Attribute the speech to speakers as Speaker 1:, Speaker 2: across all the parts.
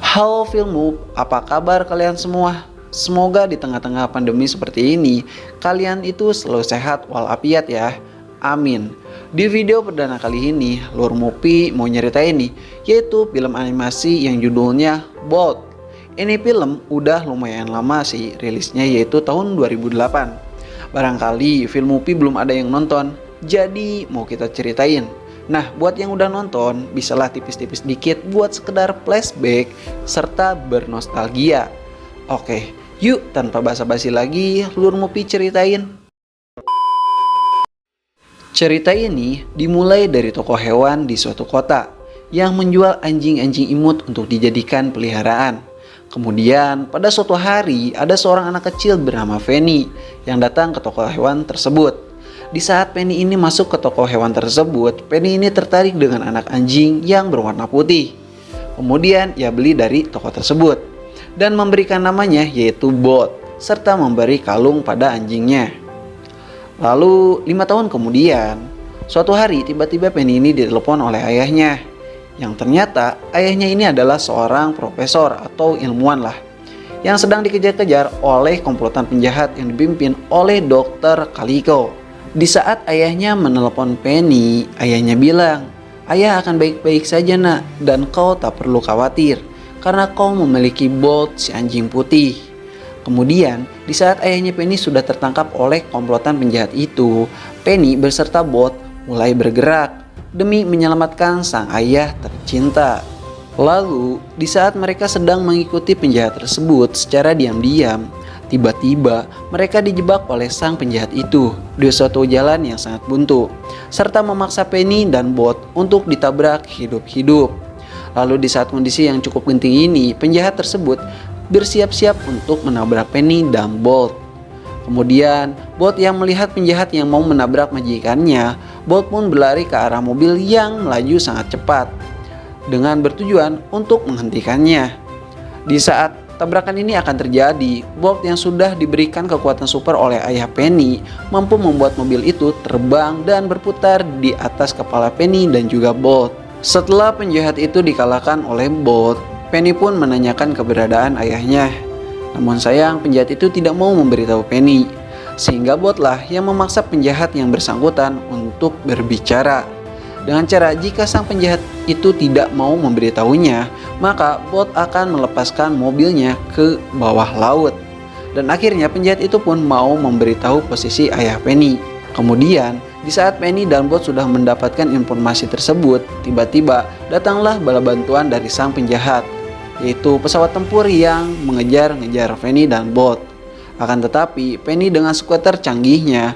Speaker 1: Halo Filmub, apa kabar kalian semua? Semoga di tengah-tengah pandemi seperti ini, kalian itu selalu sehat walafiat ya. Amin. Di video perdana kali ini, Lur Mupi mau nyeritain nih, yaitu film animasi yang judulnya Bolt. Ini film udah lumayan lama sih rilisnya, yaitu tahun 2008. Barangkali film Mupi belum ada yang nonton, jadi mau kita ceritain. Nah, buat yang udah nonton, bisalah tipis-tipis dikit buat sekedar flashback serta bernostalgia. Oke, yuk tanpa basa-basi lagi, Lur Mupi ceritain. Cerita ini dimulai dari toko hewan di suatu kota yang menjual anjing-anjing imut untuk dijadikan peliharaan. Kemudian, pada suatu hari, ada seorang anak kecil bernama Fanny yang datang ke toko hewan tersebut. Di saat Penny ini masuk ke toko hewan tersebut, Penny ini tertarik dengan anak anjing yang berwarna putih. Kemudian ia beli dari toko tersebut dan memberikan namanya yaitu Bot, serta memberi kalung pada anjingnya. Lalu 5 tahun kemudian, suatu hari tiba-tiba Penny ini ditelepon oleh ayahnya. Yang ternyata ayahnya ini adalah seorang profesor atau ilmuwan lah, yang sedang dikejar-kejar oleh komplotan penjahat yang dipimpin oleh Dr. Calico. Di saat ayahnya menelepon Penny, ayahnya bilang, "Ayah akan baik-baik saja nak, dan kau tak perlu khawatir, karena kau memiliki Bolt si anjing putih." Kemudian, di saat ayahnya Penny sudah tertangkap oleh komplotan penjahat itu, Penny beserta Bolt mulai bergerak demi menyelamatkan sang ayah tercinta. Lalu, di saat mereka sedang mengikuti penjahat tersebut secara diam-diam, tiba-tiba mereka dijebak oleh sang penjahat itu di suatu jalan yang sangat buntu, serta memaksa Penny dan Bot untuk ditabrak hidup-hidup. Lalu di saat kondisi yang cukup genting ini, penjahat tersebut bersiap-siap untuk menabrak Penny dan Bot. Kemudian Bot yang melihat penjahat yang mau menabrak majikannya, Bot pun berlari ke arah mobil yang melaju sangat cepat dengan bertujuan untuk menghentikannya. Di saat tabrakan ini akan terjadi, Bolt yang sudah diberikan kekuatan super oleh ayah Penny mampu membuat mobil itu terbang dan berputar di atas kepala Penny dan juga Bolt. Setelah penjahat itu dikalahkan oleh Bolt, Penny pun menanyakan keberadaan ayahnya. Namun sayang, penjahat itu tidak mau memberitahu Penny, sehingga Bolt lah yang memaksa penjahat yang bersangkutan untuk berbicara. Dengan cara jika sang penjahat itu tidak mau memberitahunya, maka Bot akan melepaskan mobilnya ke bawah laut. Dan akhirnya penjahat itu pun mau memberitahu posisi ayah Penny. Kemudian, di saat Penny dan Bot sudah mendapatkan informasi tersebut, tiba-tiba datanglah bala bantuan dari sang penjahat, yaitu pesawat tempur yang mengejar-ngejar Penny dan Bot. Akan tetapi, Penny dengan skuter canggihnya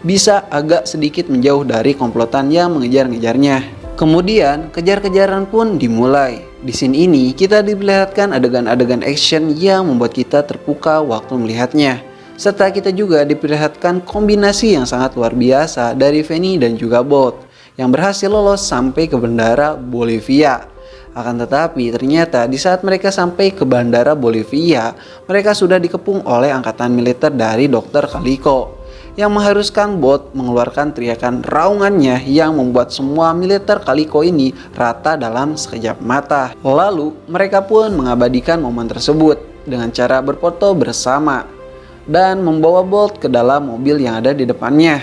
Speaker 1: bisa agak sedikit menjauh dari komplotan yang mengejar-ngejarnya. Kemudian kejar-kejaran pun dimulai. Di scene ini kita diperlihatkan adegan-adegan action yang membuat kita terpukau waktu melihatnya. Serta kita juga diperlihatkan kombinasi yang sangat luar biasa dari Fanny dan juga Bot yang berhasil lolos sampai ke bandara Bolivia. Akan tetapi ternyata di saat mereka sampai ke bandara Bolivia, mereka sudah dikepung oleh angkatan militer dari Dr. Calico, yang mengharuskan Bot mengeluarkan teriakan raungannya yang membuat semua militer Calico ini rata dalam sekejap mata. Lalu mereka pun mengabadikan momen tersebut dengan cara berfoto bersama dan membawa Bot ke dalam mobil yang ada di depannya.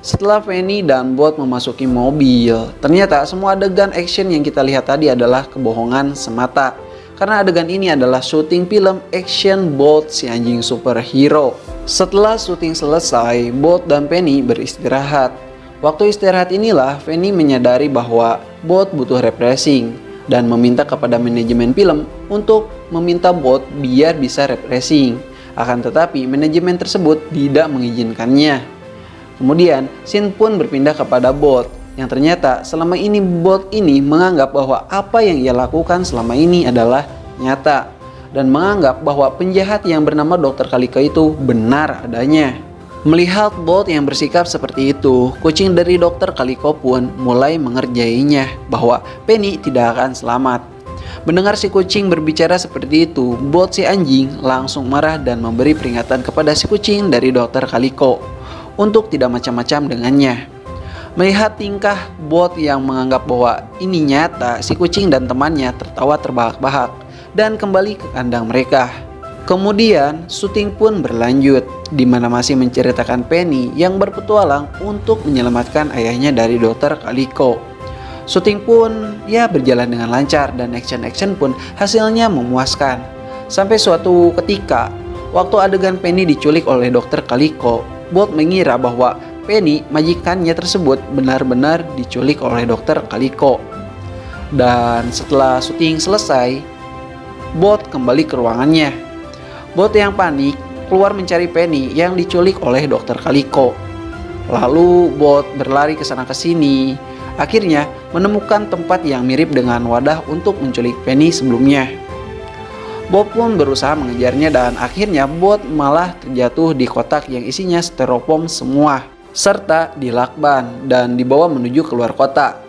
Speaker 1: Setelah Fanny dan Bot memasuki mobil, ternyata semua adegan action yang kita lihat tadi adalah kebohongan semata, karena adegan ini adalah syuting film action Bolt si anjing superhero. Setelah syuting selesai, Bot dan Penny beristirahat. Waktu istirahat inilah Fanny menyadari bahwa Bot butuh refreshing dan meminta kepada manajemen film untuk meminta Bot biar bisa refreshing. Akan tetapi manajemen tersebut tidak mengizinkannya. Kemudian scene pun berpindah kepada Bot yang ternyata selama ini Bot ini menganggap bahwa apa yang ia lakukan selama ini adalah nyata, dan menganggap bahwa penjahat yang bernama Dr. Calico itu benar adanya. Melihat Bot yang bersikap seperti itu, kucing dari Dr. Calico pun mulai mengerjainya bahwa Penny tidak akan selamat. Mendengar si kucing berbicara seperti itu, Bot si anjing langsung marah dan memberi peringatan kepada si kucing dari Dr. Calico untuk tidak macam-macam dengannya. Melihat tingkah Bot yang menganggap bahwa ini nyata, si kucing dan temannya tertawa terbahak-bahak dan kembali ke kandang mereka. Kemudian syuting pun berlanjut, di mana masih menceritakan Penny yang berpetualang untuk menyelamatkan ayahnya dari Dokter Kaliko. Syuting pun berjalan dengan lancar dan action pun hasilnya memuaskan. Sampai suatu ketika, waktu adegan Penny diculik oleh Dokter Kaliko, Bolt mengira bahwa Penny, majikannya tersebut, benar-benar diculik oleh Dokter Kaliko. Dan setelah syuting selesai, Bolt kembali ke ruangannya. Bolt yang panik keluar mencari Penny yang diculik oleh Dokter Kaliko. Lalu Bolt berlari ke sana ke sini. Akhirnya menemukan tempat yang mirip dengan wadah untuk menculik Penny sebelumnya. Bolt pun berusaha mengejarnya dan akhirnya Bolt malah terjatuh di kotak yang isinya styrofoam semua, serta dilakban dan dibawa menuju keluar kota.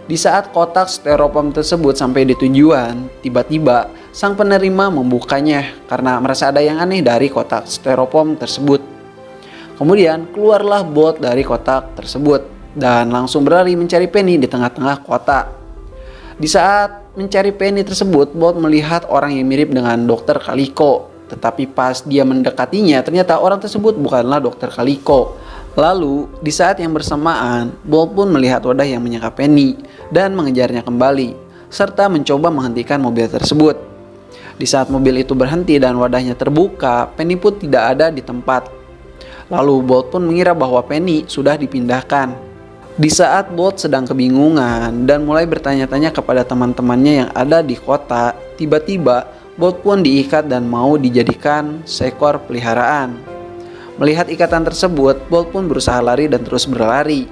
Speaker 1: Di saat kotak styrofoam tersebut sampai di tujuan, tiba-tiba sang penerima membukanya karena merasa ada yang aneh dari kotak styrofoam tersebut. Kemudian keluarlah Bolt dari kotak tersebut dan langsung berlari mencari Penny di tengah-tengah kota. Di saat mencari Penny tersebut, Bolt melihat orang yang mirip dengan Dokter Kaliko. Tetapi pas dia mendekatinya, ternyata orang tersebut bukanlah Dokter Kaliko. Lalu, di saat yang bersamaan, Bolt pun melihat wadah yang menyangka Penny dan mengejarnya kembali, serta mencoba menghentikan mobil tersebut. Di saat mobil itu berhenti dan wadahnya terbuka, Penny pun tidak ada di tempat. Lalu Bolt pun mengira bahwa Penny sudah dipindahkan. Di saat Bolt sedang kebingungan dan mulai bertanya-tanya kepada teman-temannya yang ada di kota, tiba-tiba Bolt pun diikat dan mau dijadikan seekor peliharaan. Melihat ikatan tersebut, Bolt pun berusaha lari dan terus berlari.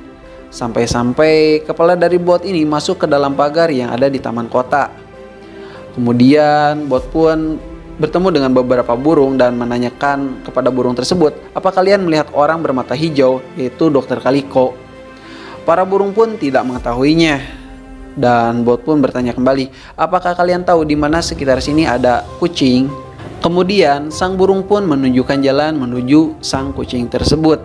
Speaker 1: Sampai-sampai kepala dari Bolt ini masuk ke dalam pagar yang ada di taman kota. Kemudian Bolt pun bertemu dengan beberapa burung dan menanyakan kepada burung tersebut, "Apa kalian melihat orang bermata hijau, yaitu Dokter Kaliko?" Para burung pun tidak mengetahuinya. Dan Bolt pun bertanya kembali, "Apakah kalian tahu di mana sekitar sini ada kucing?" Kemudian sang burung pun menunjukkan jalan menuju sang kucing tersebut.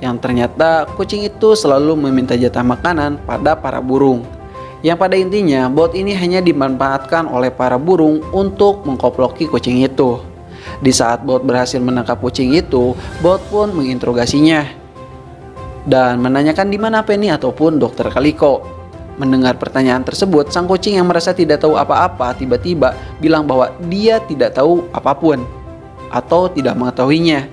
Speaker 1: Yang ternyata kucing itu selalu meminta jatah makanan pada para burung. Yang pada intinya Bolt ini hanya dimanfaatkan oleh para burung untuk mengkoploki kucing itu. Di saat Bolt berhasil menangkap kucing itu, Bolt pun menginterogasinya dan menanyakan di mana Penny ataupun Dokter Kaliko. Mendengar pertanyaan tersebut, sang kucing yang merasa tidak tahu apa-apa tiba-tiba bilang bahwa dia tidak tahu apapun atau tidak mengetahuinya.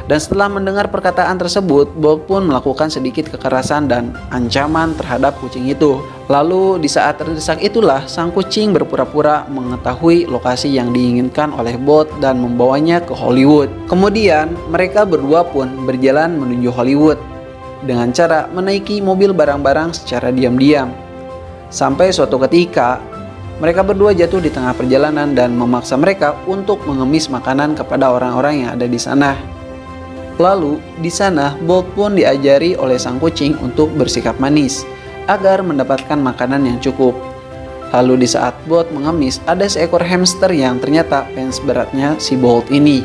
Speaker 1: Dan setelah mendengar perkataan tersebut, Bolt pun melakukan sedikit kekerasan dan ancaman terhadap kucing itu. Lalu di saat terdesak itulah sang kucing berpura-pura mengetahui lokasi yang diinginkan oleh Bolt dan membawanya ke Hollywood. Kemudian mereka berdua pun berjalan menuju Hollywood dengan cara menaiki mobil barang-barang secara diam-diam. Sampai suatu ketika, mereka berdua jatuh di tengah perjalanan dan memaksa mereka untuk mengemis makanan kepada orang-orang yang ada di sana. Lalu, di sana Bolt pun diajari oleh sang kucing untuk bersikap manis agar mendapatkan makanan yang cukup. Lalu di saat Bolt mengemis, ada seekor hamster yang ternyata fans beratnya si Bolt ini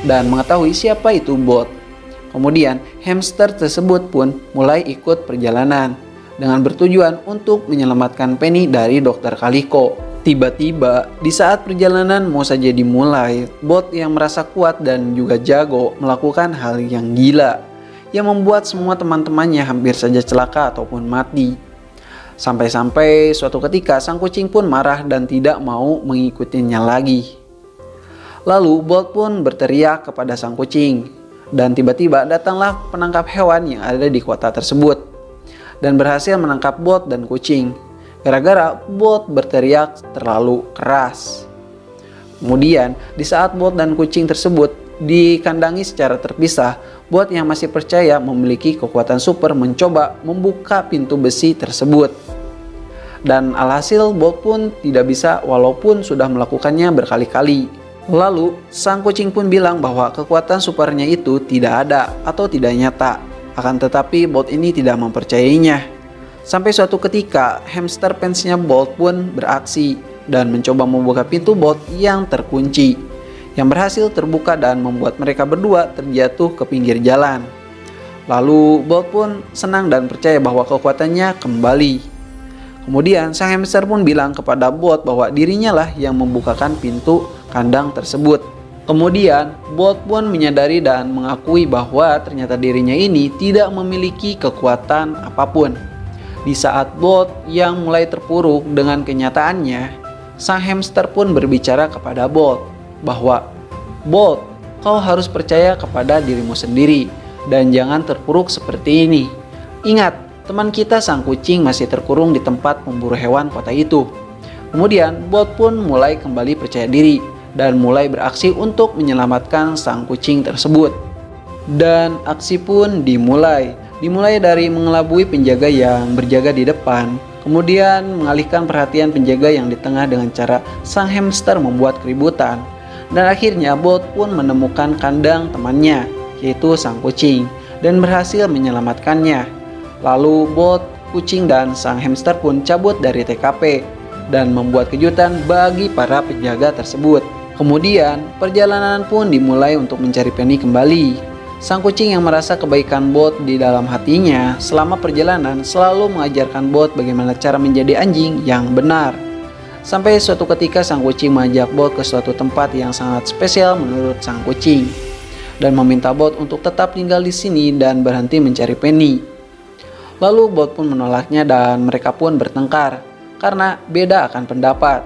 Speaker 1: dan mengetahui siapa itu Bolt. Kemudian hamster tersebut pun mulai ikut perjalanan dengan bertujuan untuk menyelamatkan Penny dari Dokter Kaliko. Tiba-tiba di saat perjalanan mau saja dimulai, Bolt yang merasa kuat dan juga jago melakukan hal yang gila yang membuat semua teman-temannya hampir saja celaka ataupun mati. Sampai-sampai suatu ketika sang kucing pun marah dan tidak mau mengikutinya lagi. Lalu Bolt pun berteriak kepada sang kucing. Dan tiba-tiba datanglah penangkap hewan yang ada di kota tersebut dan berhasil menangkap Bolt dan kucing gara-gara Bolt berteriak terlalu keras. Kemudian di saat Bolt dan kucing tersebut dikandangi secara terpisah, Bolt yang masih percaya memiliki kekuatan super mencoba membuka pintu besi tersebut. Dan alhasil Bolt pun tidak bisa walaupun sudah melakukannya berkali-kali. Lalu, sang kucing pun bilang bahwa kekuatan supernya itu tidak ada atau tidak nyata. Akan tetapi Bolt ini tidak mempercayainya. Sampai suatu ketika, hamster fansnya Bolt pun beraksi dan mencoba membuka pintu Bolt yang terkunci, yang berhasil terbuka dan membuat mereka berdua terjatuh ke pinggir jalan. Lalu Bolt pun senang dan percaya bahwa kekuatannya kembali. Kemudian sang hamster pun bilang kepada bot bahwa dirinya lah yang membukakan pintu kandang tersebut. Kemudian bot pun menyadari dan mengakui bahwa ternyata dirinya ini tidak memiliki kekuatan apapun. Di saat bot yang mulai terpuruk dengan kenyataannya, sang hamster pun berbicara kepada bot bahwa, "Bot, kau harus percaya kepada dirimu sendiri dan jangan terpuruk seperti ini. Ingat, teman kita sang kucing masih terkurung di tempat pemburu hewan kota itu." Kemudian bot pun mulai kembali percaya diri dan mulai beraksi untuk menyelamatkan sang kucing tersebut. Dan aksi pun dimulai dari mengelabui penjaga yang berjaga di depan, kemudian mengalihkan perhatian penjaga yang di tengah dengan cara sang hamster membuat keributan. Dan akhirnya bot pun menemukan kandang temannya, yaitu sang kucing, dan berhasil menyelamatkannya. Lalu bot, kucing, dan sang hamster pun cabut dari TKP dan membuat kejutan bagi para penjaga tersebut. Kemudian perjalanan pun dimulai untuk mencari Penny kembali. Sang kucing yang merasa kebaikan bot di dalam hatinya selama perjalanan selalu mengajarkan bot bagaimana cara menjadi anjing yang benar. Sampai suatu ketika sang kucing mengajak bot ke suatu tempat yang sangat spesial menurut sang kucing dan meminta bot untuk tetap tinggal di sini dan berhenti mencari Penny. Lalu bot pun menolaknya dan mereka pun bertengkar karena beda akan pendapat.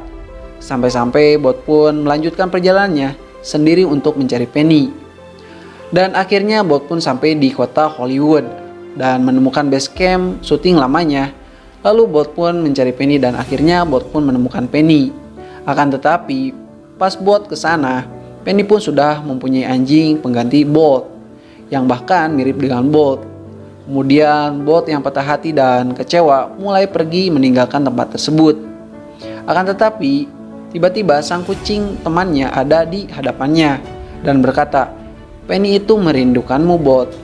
Speaker 1: Sampai-sampai bot pun melanjutkan perjalanannya sendiri untuk mencari Penny. Dan akhirnya bot pun sampai di kota Hollywood dan menemukan base camp syuting lamanya. Lalu bot pun mencari Penny dan akhirnya bot pun menemukan Penny. Akan tetapi pas bot ke sana, Penny pun sudah mempunyai anjing pengganti bot yang bahkan mirip dengan bot. Kemudian bot yang patah hati dan kecewa mulai pergi meninggalkan tempat tersebut. Akan tetapi tiba-tiba sang kucing temannya ada di hadapannya dan berkata, "Penny itu merindukanmu, bot,"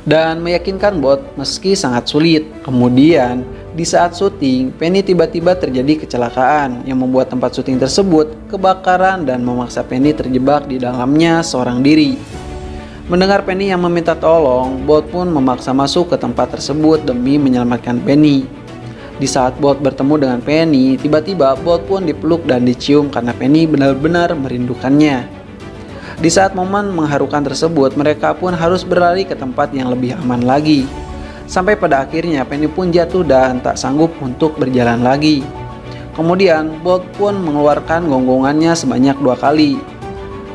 Speaker 1: dan meyakinkan bot meski sangat sulit. Kemudian di saat syuting, Penny tiba-tiba terjadi kecelakaan yang membuat tempat syuting tersebut kebakaran dan memaksa Penny terjebak di dalamnya seorang diri. Mendengar Penny yang meminta tolong, bot pun memaksa masuk ke tempat tersebut demi menyelamatkan Penny. Di saat bot bertemu dengan Penny, tiba-tiba bot pun dipeluk dan dicium karena Penny benar-benar merindukannya. Di saat momen mengharukan tersebut, mereka pun harus berlari ke tempat yang lebih aman lagi. Sampai pada akhirnya Penny pun jatuh dan tak sanggup untuk berjalan lagi. Kemudian bot pun mengeluarkan gonggongannya sebanyak 2 kali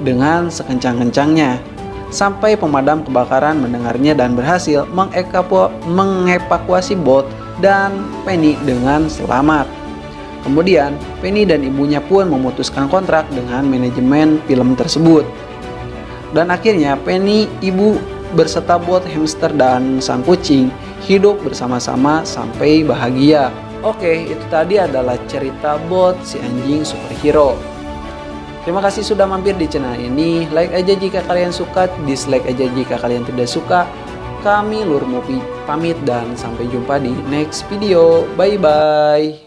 Speaker 1: dengan sekencang-kencangnya sampai pemadam kebakaran mendengarnya dan berhasil mengevakuasi bot dan Penny dengan selamat. Kemudian Penny dan ibunya pun memutuskan kontrak dengan manajemen film tersebut. Dan akhirnya Penny, ibu berserta bot, hamster, dan sang kucing hidup bersama-sama sampai bahagia. Oke, itu tadi adalah cerita bot si anjing superhero. Terima kasih sudah mampir di channel ini. Like aja jika kalian suka, dislike aja jika kalian tidak suka. Kami Lur Movie pamit dan sampai jumpa di next video. Bye bye.